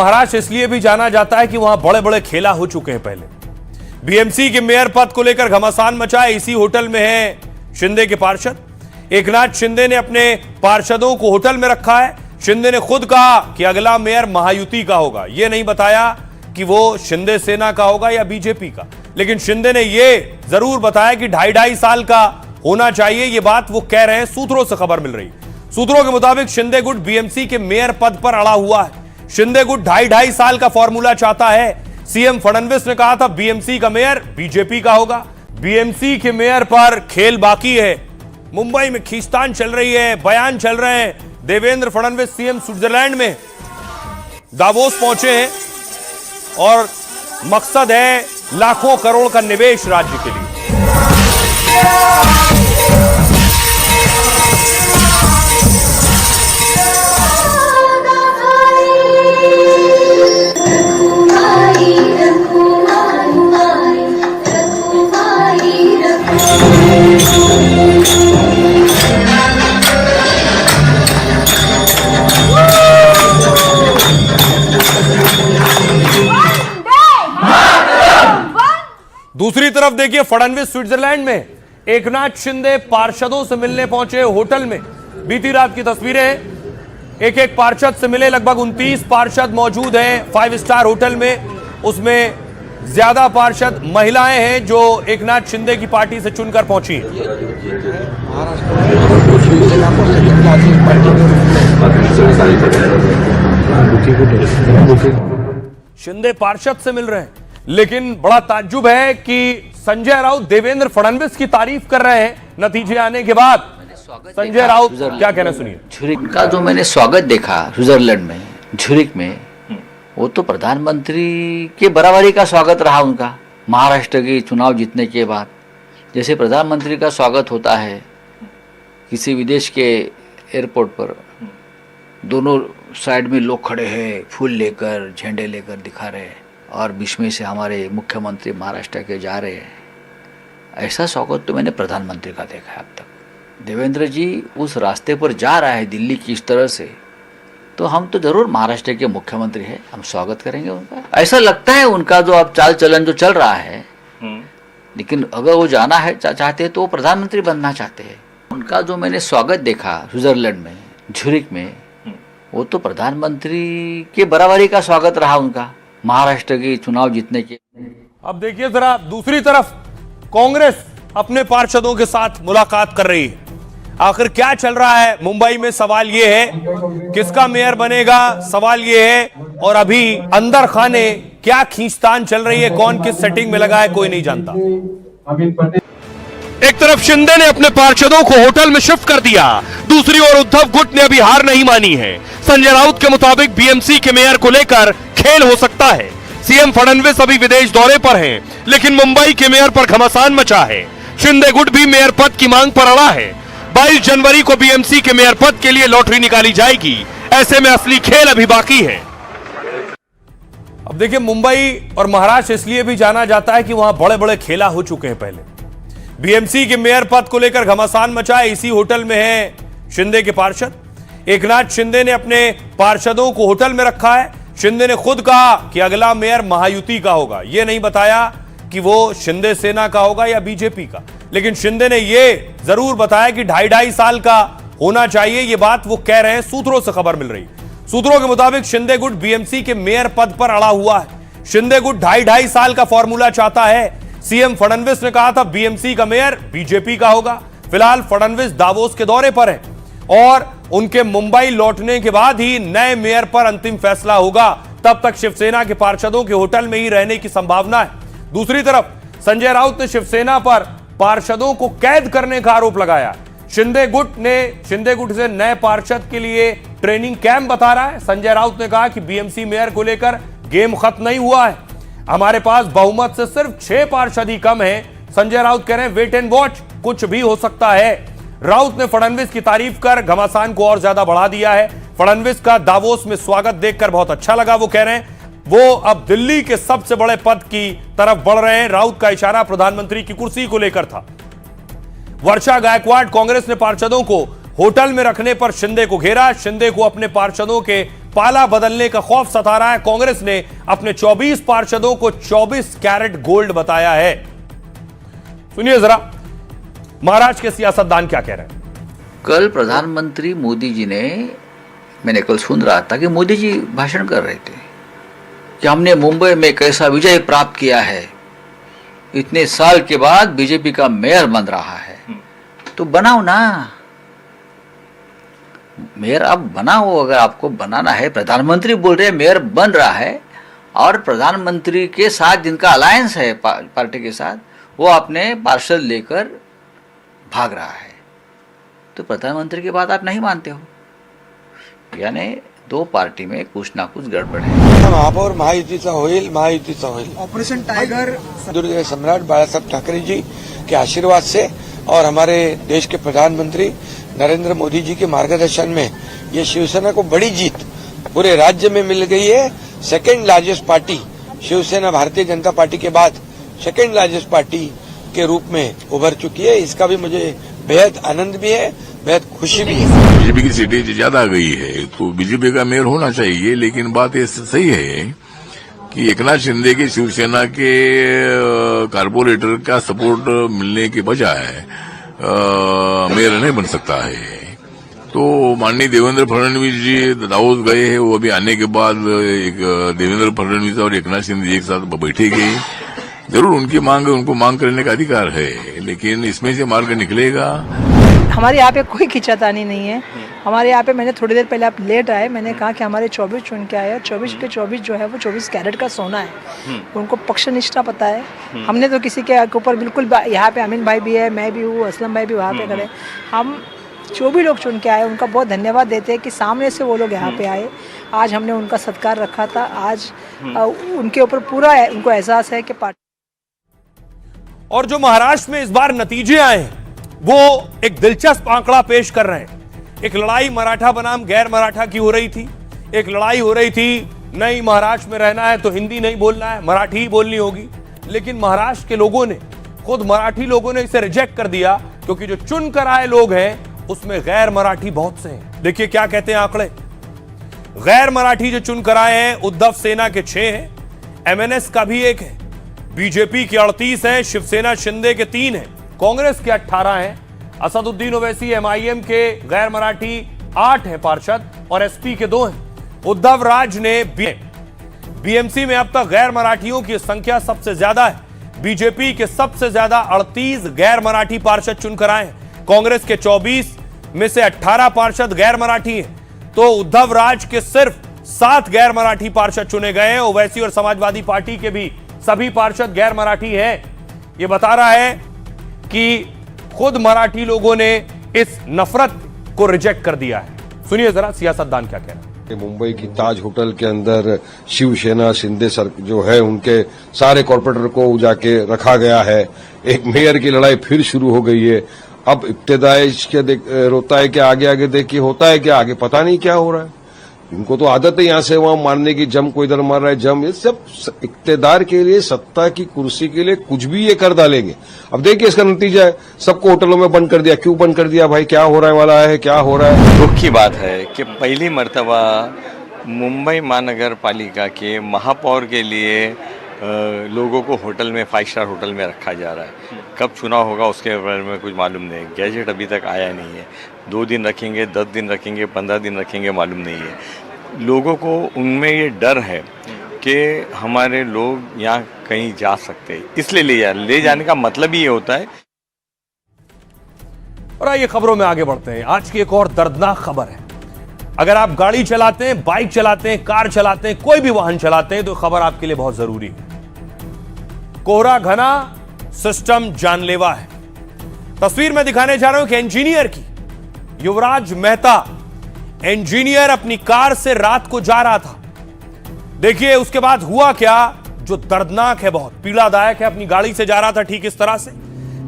महाराष्ट्र इसलिए भी जाना जाता है कि वहां बड़े बड़े खेला हो चुके हैं पहले। बीएमसी के मेयर पद को लेकर घमासान मचा है। इसी होटल में है शिंदे के पार्षद। एकनाथ शिंदे ने अपने पार्षदों को होटल में रखा है। शिंदे ने खुद कहा कि अगला मेयर महायुति का होगा। यह नहीं बताया कि वो शिंदे सेना का होगा या बीजेपी का, लेकिन शिंदे ने यह जरूर बताया कि 2.5 साल का होना चाहिए। यह बात वो कह रहे हैं, सूत्रों से खबर मिल रही। सूत्रों के मुताबिक शिंदे गुट बीएमसी के मेयर पद पर अड़ा हुआ है। शिंदे गुट 2.5 साल का फॉर्मूला चाहता है। सीएम फडणवीस ने कहा था बीएमसी का मेयर बीजेपी का होगा। बीएमसी के मेयर पर खेल बाकी है। मुंबई में खींचतान चल रही है, बयान चल रहे हैं। देवेंद्र फडणवीस सीएम स्विट्जरलैंड में दावोस पहुंचे हैं और मकसद है लाखों करोड़ का निवेश राज्य के लिए। दूसरी तरफ देखिए फडणवीस स्विट्जरलैंड में एकनाथ शिंदे पार्षदों से मिलने पहुंचे होटल में। बीती रात की तस्वीरें हैं। एक एक पार्षद से मिले। लगभग 29 पार्षद मौजूद हैं 5 स्टार होटल में। उसमें ज्यादा पार्षद महिलाएं हैं जो एकनाथ शिंदे की पार्टी से चुनकर पहुंची हैं। शिंदे पार्षद से मिल रहे हैं, लेकिन बड़ा ताज्जुब है कि संजय राउत देवेंद्र फडणवीस की तारीफ कर रहे हैं नतीजे आने के बाद। संजय राउत क्या कहना सुनिए। झुरिक का जो मैंने स्वागत देखा स्विट्जरलैंड में, झुरिक में, वो तो प्रधानमंत्री के बराबरी का स्वागत रहा उनका। महाराष्ट्र के चुनाव जीतने के बाद जैसे प्रधानमंत्री का स्वागत होता है किसी विदेश के एयरपोर्ट पर, दोनों साइड में लोग खड़े हैं, फूल लेकर झंडे लेकर दिखा रहे हैं और बीच में से हमारे मुख्यमंत्री महाराष्ट्र के जा रहे हैं। ऐसा स्वागत तो मैंने प्रधानमंत्री का देखा है अब तक। देवेंद्र जी उस रास्ते पर जा रहा है दिल्ली की इस तरह से, तो हम तो जरूर महाराष्ट्र के मुख्यमंत्री हैं, हम स्वागत करेंगे उनका। ऐसा लगता है उनका जो अब चाल चलन जो चल रहा है, लेकिन अगर वो जाना है चाहते हैं तो वो प्रधानमंत्री बनना चाहते हैं। उनका जो मैंने स्वागत देखा स्विट्जरलैंड में, झुरिक में, वो तो प्रधानमंत्री के बराबरी का स्वागत रहा उनका महाराष्ट्र के चुनाव जीतने के। अब देखिए जरा दूसरी तरफ कांग्रेस अपने पार्षदों के साथ मुलाकात कर रही है। आखिर क्या चल रहा है मुंबई में, सवाल यह है किसका मेयर बनेगा, सवाल यह है। और अभी अंदर खाने क्या खींचतान चल रही है, कौन किस सेटिंग में लगा है, कोई नहीं जानता। एक तरफ शिंदे ने अपने पार्षदों को होटल में शिफ्ट कर दिया, दूसरी ओर उद्धव गुट ने अभी हार नहीं मानी है। संजय राउत के मुताबिक बीएमसी के मेयर को लेकर खेल हो सकता है। सीएम फडणवीस अभी विदेश दौरे पर हैं, लेकिन मुंबई के मेयर पर घमासान मचा है। शिंदे गुट भी मेयर पद की मांग पर अड़ा है। 22 जनवरी को बीएमसी के मेयर पद के लिए लॉटरी निकाली जाएगी। ऐसे में असली खेल अभी बाकी है। अब देखिए मुंबई और महाराष्ट्र इसलिए भी जाना जाता है कि वहां बड़े बड़े खेला हो चुके हैं पहले। बीएमसी के मेयर पद को लेकर घमासान मचा है। इसी होटल में है शिंदे के पार्षद। एकनाथ शिंदे ने अपने पार्षदों को होटल में रखा है। शिंदे ने खुद कहा कि अगला मेयर महायुति का होगा। यह नहीं बताया कि वो शिंदे सेना का होगा या बीजेपी का, लेकिन शिंदे ने यह जरूर बताया कि 2.5 साल का होना चाहिए। यह बात वो कह रहे हैं, सूत्रों से खबर मिल रही। सूत्रों के मुताबिक शिंदे गुट बीएमसी के मेयर पद पर अड़ा हुआ है। शिंदे गुट 2.5 साल का फॉर्मूला चाहता है। सीएम फडणवीस ने कहा था बीएमसी का मेयर बीजेपी का होगा। फिलहाल फडणवीस दावोस के दौरे पर हैं और उनके मुंबई लौटने के बाद ही नए मेयर पर अंतिम फैसला होगा। तब तक शिवसेना के पार्षदों के होटल में ही रहने की संभावना है। दूसरी तरफ संजय राउत ने शिवसेना पर पार्षदों को कैद करने का आरोप लगाया। शिंदे गुट से नए पार्षद के लिए ट्रेनिंग कैंप बता रहा है। संजय राउत ने कहा कि बीएमसी मेयर को लेकर गेम खत्म नहीं हुआ है, हमारे पास बहुमत से सिर्फ 6 पार्षद ही कम है। संजय राउत कह रहे हैं वेट एंड वॉच, कुछ भी हो सकता है। राउत ने फडणवीस की तारीफ कर घमासान को और ज्यादा बढ़ा दिया है। फडणवीस का दावोस में स्वागत देखकर बहुत अच्छा लगा। वो कह रहे हैं वो अब दिल्ली के सबसे बड़े पद की तरफ बढ़ रहे हैं। राउत का इशारा प्रधानमंत्री की कुर्सी को लेकर था। वर्षा गायकवाड़ कांग्रेस ने पार्षदों को होटल में रखने पर शिंदे को घेरा। शिंदे को अपने पार्षदों के पाला बदलने का खौफ सता रहा है। कांग्रेस ने अपने 24 पार्षदों को 24 कैरेट गोल्ड बताया है। सुनिए जरा महाराष्ट्र के सियासतदान क्या कह रहे हैं। कल प्रधानमंत्री मोदी जी ने, मैंने कल सुन रहा था कि मोदी जी भाषण कर रहे थे कि हमने मुंबई में कैसा विजय प्राप्त किया है, इतने साल के बाद बीजेपी का मेयर बन रहा है। तो बनाओ ना मेयर, आप बनाओ। अगर आपको बनाना है, प्रधानमंत्री बोल रहे हैं मेयर बन रहा है, और प्रधानमंत्री के साथ जिनका अलायंस है पार्टी के साथ, वो अपने पार्षद लेकर भाग रहा है। तो प्रधानमंत्री की बात आप नहीं मानते हो, यानी दो पार्टी में कुछ ना कुछ गड़बड़ है। महापौर महायुतीचा होईल ऑपरेशन टाइगर दुर्ग सम्राट बाळासाहेब ठाकरे जी के आशीर्वाद से और हमारे देश के प्रधानमंत्री नरेंद्र मोदी जी के मार्गदर्शन में ये शिवसेना को बड़ी जीत पूरे राज्य में मिल गई है। Second largest party Shiv Sena Bharatiya Janata party के बाद सेकेंड लार्जेस्ट पार्टी के रूप में उभर चुकी है। इसका भी मुझे बेहद आनंद भी है, बेहद खुशी भी है। बीजेपी की सीटें ज्यादा आ गई है तो बीजेपी का मेयर होना चाहिए, लेकिन बात ये सही है कि एकनाथ शिंदे के शिवसेना के कारपोरेटर का सपोर्ट मिलने के बजाय मेयर नहीं बन सकता है। तो माननीय देवेंद्र फडणवीस जी दावोस गए हैं, वो अभी आने के बाद एक देवेंद्र फडणवीस और एकनाथ शिंदे एक साथ बैठेंगे। जरूर उनकी मांग है, उनको मांग करने का अधिकार है, लेकिन इसमें से मार्ग निकलेगा। हमारे यहाँ पे कोई खिंचातानी नहीं है। हमारे यहाँ पे, मैंने थोड़ी देर पहले आप लेट आए, मैंने कहा कि हमारे 24 चुन के आए, 24 के 24 जो है वो 24 कैरेट का सोना है। उनको पक्ष निष्ठा पता है। हमने तो किसी के ऊपर बिल्कुल, यहाँ पे अमीन भाई भी है, मैं भी हूँ, असलम भाई भी वहाँ पे खड़े, हम जो भी लोग चुन के आए उनका बहुत धन्यवाद देते हैं कि सामने से वो लोग यहाँ पे आए। आज हमने उनका सत्कार रखा था। आज उनके ऊपर पूरा उनको एहसास है कि पार्टी। और जो महाराष्ट्र में इस बार नतीजे आए हैं वो एक दिलचस्प आंकड़ा पेश कर रहे हैं। एक लड़ाई मराठा बनाम गैर मराठा की हो रही थी। एक लड़ाई हो रही थी, नहीं महाराष्ट्र में रहना है तो हिंदी नहीं बोलना है, मराठी ही बोलनी होगी। लेकिन महाराष्ट्र के लोगों ने, खुद मराठी लोगों ने इसे रिजेक्ट कर दिया, क्योंकि जो चुन कर आए लोग हैं उसमें गैर मराठी बहुत से हैं। देखिए क्या कहते हैं आंकड़े। गैर मराठी जो चुन कर आए हैं, उद्धव सेना के 6 हैं, एमएनएस का भी 1 है, बीजेपी के 38 हैं, शिवसेना शिंदे के 3 हैं, कांग्रेस के 18 हैं, असदुद्दीन ओवैसी एमआईएम के गैर मराठी 8 हैं पार्षद, और एसपी के 2 हैं। उद्धव राज ने बीएमसी में अब तक गैर मराठियों की संख्या सबसे ज्यादा है। बीजेपी के सबसे ज्यादा 38 गैर मराठी पार्षद चुनकर आए हैं। कांग्रेस के 24 में से 18 पार्षद गैर मराठी हैं। तो उद्धव राज के सिर्फ 7 गैर मराठी पार्षद चुने गए हैं। ओवैसी और समाजवादी पार्टी के भी सभी पार्षद गैर मराठी हैं। यह बता रहा है कि खुद मराठी लोगों ने इस नफरत को रिजेक्ट कर दिया है। सुनिए जरा सियासतदान क्या कह रहे हैं। मुंबई की ताज होटल के अंदर शिवसेना शिंदे सर जो है उनके सारे कॉर्पोरेटर को जाके रखा गया है। एक मेयर की लड़ाई फिर शुरू हो गई है। अब इब्तिदाई के रोता है कि आगे आगे देखिए होता है क्या, आगे पता नहीं क्या हो रहा है। इनको तो आदत है यहाँ से वहां मारने की, जम को इधर मार रहा है, जम, ये सब इक्तेदार के लिए, सत्ता की कुर्सी के लिए कुछ भी ये कर डालेंगे। अब देखिए इसका नतीजा है, सबको होटलों में बंद कर दिया। क्यों बंद कर दिया भाई, क्या हो रहा है वाला है, क्या हो रहा है। दुख की बात है कि पहली मर्तबा मुंबई महानगर पालिका के महापौर के लिए लोगों को होटल में 5 स्टार होटल में रखा जा रहा है। कब चुनाव होगा उसके बारे में कुछ मालूम नहीं। गैजेट अभी तक आया नहीं है। 2 दिन रखेंगे, 10 दिन रखेंगे, 15 दिन रखेंगे, मालूम नहीं है। लोगों को उनमें ये डर है कि हमारे लोग यहाँ कहीं जा सकते हैं, इसलिए ले जाने का मतलब ही ये होता है। और आइए खबरों में आगे बढ़ते हैं। आज की एक और दर्दनाक खबर है। अगर आप गाड़ी चलाते हैं, बाइक चलाते हैं, कार चलाते हैं, कोई भी वाहन चलाते हैं, तो खबर आपके लिए बहुत जरूरी है। कोहरा घना, सिस्टम जानलेवा है। तस्वीर में दिखाने जा रहा हूं कि इंजीनियर की, युवराज मेहता इंजीनियर अपनी कार से रात को जा रहा था। देखिए उसके बाद हुआ क्या, जो दर्दनाक है, बहुत पीड़ादायक है। अपनी गाड़ी से जा रहा था, ठीक इस तरह से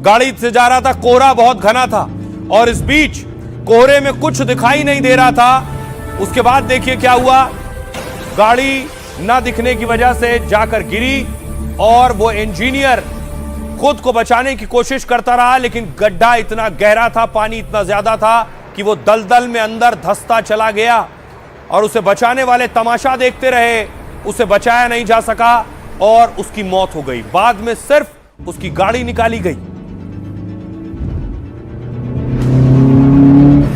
गाड़ी से जा रहा था। कोहरा बहुत घना था और इस बीच कोहरे में कुछ दिखाई नहीं दे रहा था। उसके बाद देखिए क्या हुआ, गाड़ी ना दिखने की वजह से जाकर गिरी और वो इंजीनियर खुद को बचाने की कोशिश करता रहा, लेकिन गड्ढा इतना गहरा था, पानी इतना ज्यादा था कि वो दलदल में अंदर धंसता चला गया। और उसे बचाने वाले तमाशा देखते रहे, उसे बचाया नहीं जा सका और उसकी मौत हो गई। बाद में सिर्फ उसकी गाड़ी निकाली गई।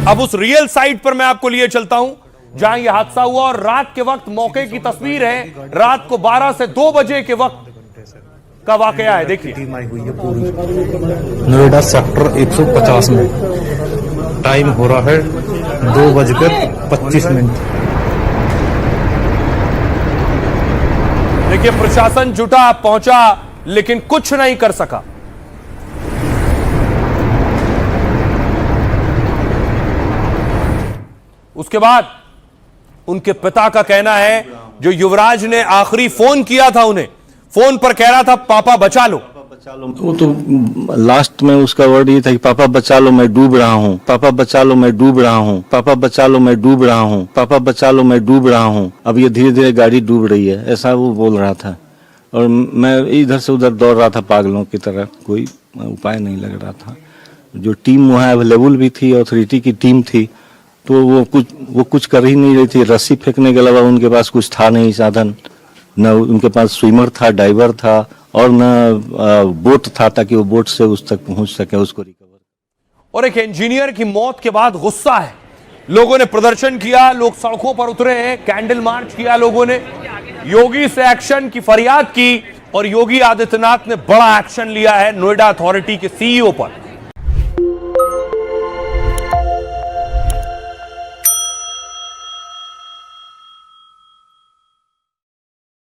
अब उस रियल साइट पर मैं आपको लिए चलता हूं जहां यह हादसा हुआ और रात के वक्त मौके की तस्वीर है। रात को 12 से 2 बजे के वक्त का वाकया है। देखिए, नोएडा सेक्टर 150 में टाइम हो रहा है 2:25। देखिए, प्रशासन जुटा, पहुंचा, लेकिन कुछ नहीं कर सका। उसके बाद उनके पिता का कहना है, जो युवराज ने आखिरी फोन किया था उन्हें, फोन पर कह रहा था पापा बचा लो। वो तो लास्ट में उसका वर्ड ये था कि पापा बचा लो मैं डूब रहा हूँ, पापा बचा लो मैं डूब रहा हूँ, पापा बचा लो मैं डूब रहा हूँ, पापा बचा लो मैं डूब रहा हूँ। अब ये धीरे धीरे गाड़ी डूब रही है, ऐसा वो बोल रहा था। और मैं इधर से उधर दौड़ रहा था पागलों की तरह, कोई उपाय नहीं लग रहा था। जो टीम वहाँ अवेलेबल भी थी, अथॉरिटी की टीम थी, तो वो कुछ कर ही नहीं रही थी। रस्सी फेंकने के अलावा उनके पास कुछ था नहीं साधन, न उनके पास स्विमर था, डाइवर था और न बोट था ताकि वो बोट से उस तक पहुंच सके, उसको रिकवर। और एक इंजीनियर की मौत के बाद गुस्सा है। लोगों ने प्रदर्शन किया, लोग सड़कों पर उतरे हैं, कैंडल मार्च किया लोगों ने, योगी से एक्शन की फरियाद की और योगी आदित्यनाथ ने बड़ा एक्शन लिया है नोएडा अथॉरिटी के सीईओ पर।